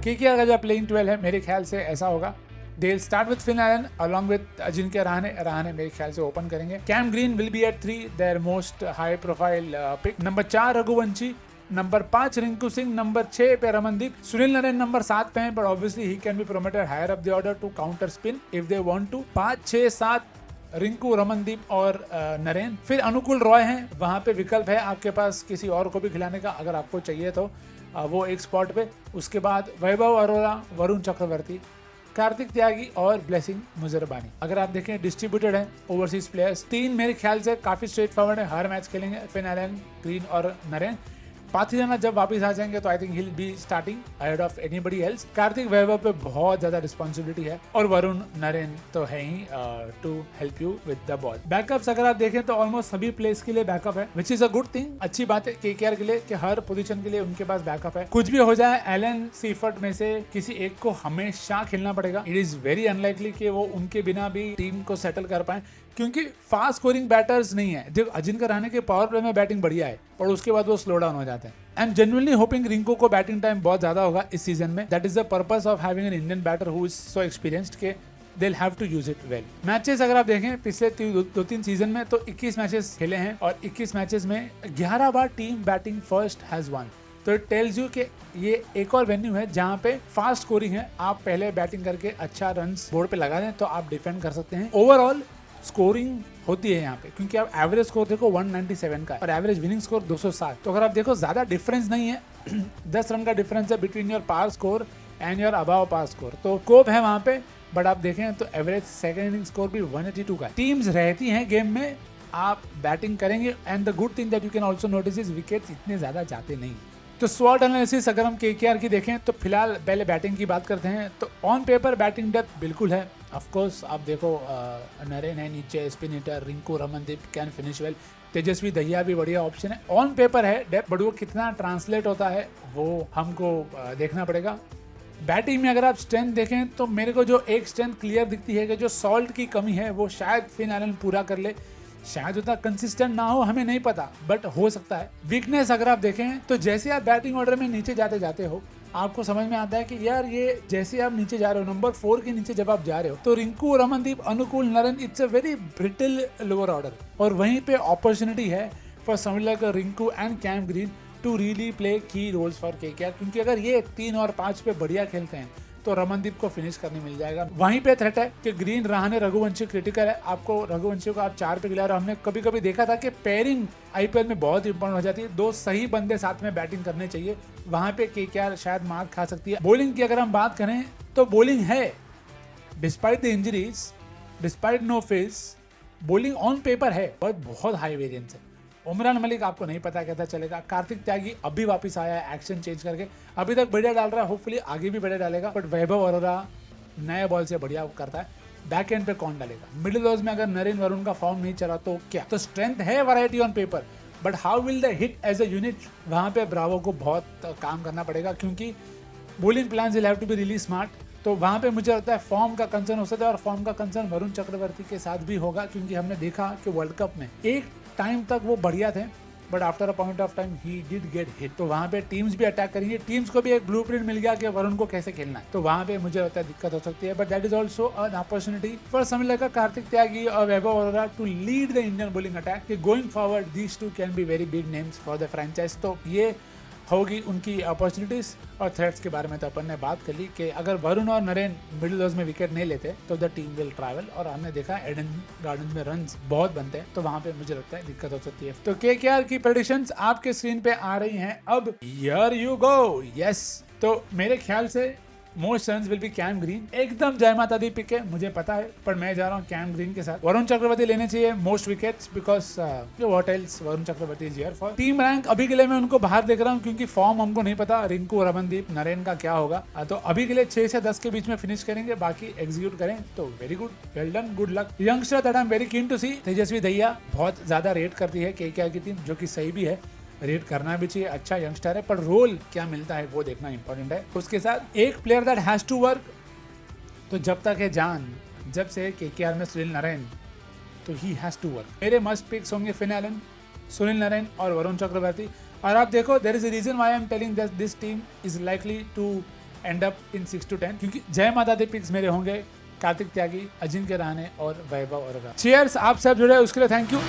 KKR का जो playing 12 है मेरे ख्याल से ऐसा होगा, They'll start with Finn Allen along with Ajinkya Rahane मेरे ख्याल से ओपन करेंगे। Cam Green will be at 3, their most high profile pick। Number 4 Raghuvanshi, number 5 Rinku Singh, number 6 पे रमनदीप, सुनील नरेन नंबर 7 पे है, but obviously he can be promoted higher up the order to counter spin if they want to। 5, 6, 7 Rinku, Ramandeep और नरेन। फिर अनुकूल रॉय हैं, वहां पे विकल्प है आपके पास किसी और को भी खिलाने का अगर आपको चाहिए तो वो एक स्पॉट पे। उसके बाद वैभव अरोरा, वरुण चक्रवर्ती, कार्तिक त्यागी और ब्लेसिंग मुजरबानी। अगर आप देखें डिस्ट्रीब्यूटेड है ओवरसीज प्लेयर्स। 3 मेरे ख्याल से काफी स्ट्रेट फॉरवर्ड है, हर मैच खेलेंगे फिन एलन, ग्रीन और नरेन। पाथिजाना जब वापस आ जाएंगे तो I think he'll be starting ahead of anybody else. Kartik Vaibhav पे बहुत ज्यादा रिस्पॉन्सिबिलिटी है और वरुण नरेन तो है ही to help you with the ball. Backups अगर आप देखें तो ऑलमोस्ट सभी प्लेस के लिए बैकअप है, which is a good thing. अच्छी बात है केकेआर के लिए कि हर पोजीशन के लिए उनके पास बैकअप है। कुछ भी हो जाए एलन सीफर्ट में से किसी एक को हमेशा खेलना पड़ेगा। इट इज वेरी अनलाइकली कि वो उनके बिना भी टीम को सेटल कर पाए, क्योंकि फास्ट स्कोरिंग बैटर्स नहीं है। जब अजिंक्य रहाणे के पावर प्ले में बैटिंग बढ़िया है और उसके बाद वो स्लो डाउन हो जाते हैं। I am genuinely hoping Rinku को बैटिंग टाइम बहुत ज्यादा होगा इस सीजन में। That is the purpose of having an Indian batter who is so experienced के they will have to use it well. Matches अगर आप देखें पिछले 2-3 सीजन में तो 21 मैचेस खेले हैं और 21 मैचेस में 11 बार team batting first has won. तो इट टेल्स यू कि ये एक और वेन्यू है जहाँ पे फास्ट स्कोरिंग है। आप पहले बैटिंग करके अच्छा रन बोर्ड पे लगा दें तो आप डिफेंड कर सकते हैं। ओवरऑल स्कोरिंग होती है यहाँ पे, क्योंकि आप एवरेज स्कोर देखो 197 का और एवरेज विनिंग स्कोर 207। तो अगर आप देखो ज्यादा डिफरेंस नहीं है 10 रन का डिफरेंस है between your par score and your above par score. तो स्कोप है वहाँ पे, बट आप देखें तो एवरेज सेकंड इनिंग स्कोर भी 182 का है। टीम्स रहती हैं गेम में, आप बैटिंग करेंगे and the good thing that you can also notice is wickets इतने ज्यादा जाते नहीं। तो स्वॉट एनालिसिस अगर हम केकेआर की देखें तो फिलहाल पहले बैटिंग की बात करते हैं। तो ऑन पेपर बैटिंग डेप्थ बिल्कुल है। ऑफ कोर्स आप देखो नरेन है नीचे, spin hitter Rinku, Ramandeep can finish well, Tejasvi Dahiya भी बढ़िया ऑप्शन है। ऑन पेपर है डेप्थ, बट वो कितना ट्रांसलेट होता है वो हमको देखना पड़ेगा। बैटिंग में अगर आप स्ट्रेंथ देखें तो मेरे को जो एक स्ट्रेंथ क्लियर दिखती है कि जो सॉल्ट की कमी है वो शायद फिन एलन पूरा कर ले। शायद उतना कंसिस्टेंट ना हो, हमें नहीं पता, बट हो सकता है। वीकनेस अगर आप देखें तो जैसे आप बैटिंग ऑर्डर में नीचे जाते जाते हो आपको समझ में आता है कि यार ये जैसे आप नीचे जा रहे हो, नंबर 4 के नीचे जब आप जा रहे हो तो Rinku, Ramandeep, Anukul, Narine, it's a very brittle lower order. और वहीं पे अपॉर्चुनिटी है for someone like Rinku and Cam Green to really play key roles for KKR, क्योंकि अगर ये 3 और 5 पे बढ़िया खेलते हैं तो रमनदीप को फिनिश करने मिल जाएगा। वहीं पे थ्रेट है कि ग्रीन, रहाणे, रघुवंशी क्रिटिकल है। आपको रघुवंशी को आप 4 पे खिला रहे हो। हमने कभी कभी देखा था कि पेयरिंग आईपीएल में बहुत इंपॉर्टेंट हो जाती है। 2 सही बंदे साथ में बैटिंग करने चाहिए, वहां पे केकेआर शायद मार खा सकती है। बॉलिंग की अगर हम बात करें तो बॉलिंग है, despite the injuries, despite no face, bowling on paper है, बहुत हाई वेरिएंस है। उमरान मलिक आपको नहीं पता कैसा चलेगा। कार्तिक त्यागी अभी वापस आया है एक्शन चेंज करके, अभी तक बढ़िया डाल रहा है, होपफुली आगे भी बढ़िया डालेगा। बट वैभव अरोरा नए बॉल से बढ़िया करता है। बैक एंड पे कौन डालेगा? मिडिल ओवर्स में अगर नरेन, वरुण का फॉर्म नहीं चला तो क्या? तो स्ट्रेंथ है variety on paper, but how will the hit as a unit, वहां पे ब्रावो को बहुत काम करना पड़ेगा, क्योंकि bowling plan will have to be really smart. तो वहां पे मुझे लगता है फॉर्म का कंसर्न हो सकता है, और फॉर्म का कंसर्न वरुण चक्रवर्ती के साथ भी होगा, क्योंकि हमने देखा कि वर्ल्ड कप में एक टाइम तक वो बढ़िया थे, but after a point of time he did get hit. तो वहां पे टीम्स भी अटैक करेंगे, टीम्स को भी एक ब्लूप्रिंट मिल गया कि वरुण को कैसे खेलना है। तो वहां पे मुझे लगता है दिक्कत हो सकती है, but that is also an opportunity for someone like Kartik Tyagi और Vaibhav Arora to lead the Indian bowling attack. Going forward these two can be very big names for the franchise. तो ये होगी उनकी अपॉर्चुनिटीज। और थ्रेट्स के बारे में तो अपन ने बात कर ली कि अगर वरुण और नरेन मिडिल ओवर्स में विकेट नहीं लेते तो द टीम विल ट्रैवल, और हमने देखा एडन गार्डन्स में रन्स बहुत बनते हैं, तो वहां पे मुझे लगता है दिक्कत हो सकती है। तो केकेआर की प्रेडिक्शंस आपके स्क्रीन पे आ रही हैं अब। Here you go. यस, तो मेरे ख्याल से most runs will be Cam Green. एकदम जय माता दी पिक है, मुझे पता है, पर मैं जा रहा हूँ कैम ग्रीन के साथ। वरुण चक्रवर्ती लेने चाहिए most wickets, because what else, Varun Chakravarthy is here for. Team rank अभी के लिए मैं उनको बाहर देख रहा हूँ, क्योंकि फॉर्म हमको नहीं पता रिंकू, रमनदीप, नरेन का क्या होगा। तो अभी के लिए 6 से 10 के बीच में फिनिश करेंगे, बाकी एग्जीक्यूट करें तो very good, well done, good luck. Youngster that I am very keen to see, Tejasvi Dahiya बहुत ज्यादा रेट करती है केकेआर की टीम, जो कि सही भी है, रेट करना भी चाहिए, अच्छा यंगस्टर है, पर रोल क्या मिलता है वो देखना इंपॉर्टेंट है। उसके साथ एक player that has to work, तो जब तक है जान, जब से केकेआर में सुनील नरेन, तो ही हैज टू वर्क। मेरे मस्ट पिक्स होंगे फिन एलन, सुनील नरेन और वरुण चक्रवर्ती। और आप देखो, there is a reason why I am telling that this team is likely to end up in 6 to 10, क्योंकि जय माता दी पिक्स मेरे होंगे कार्तिक त्यागी, अजिंक्य रहाणे और वैभव अरोरा। चीयर्स, आप सब जुड़े उसके लिए थैंक यू।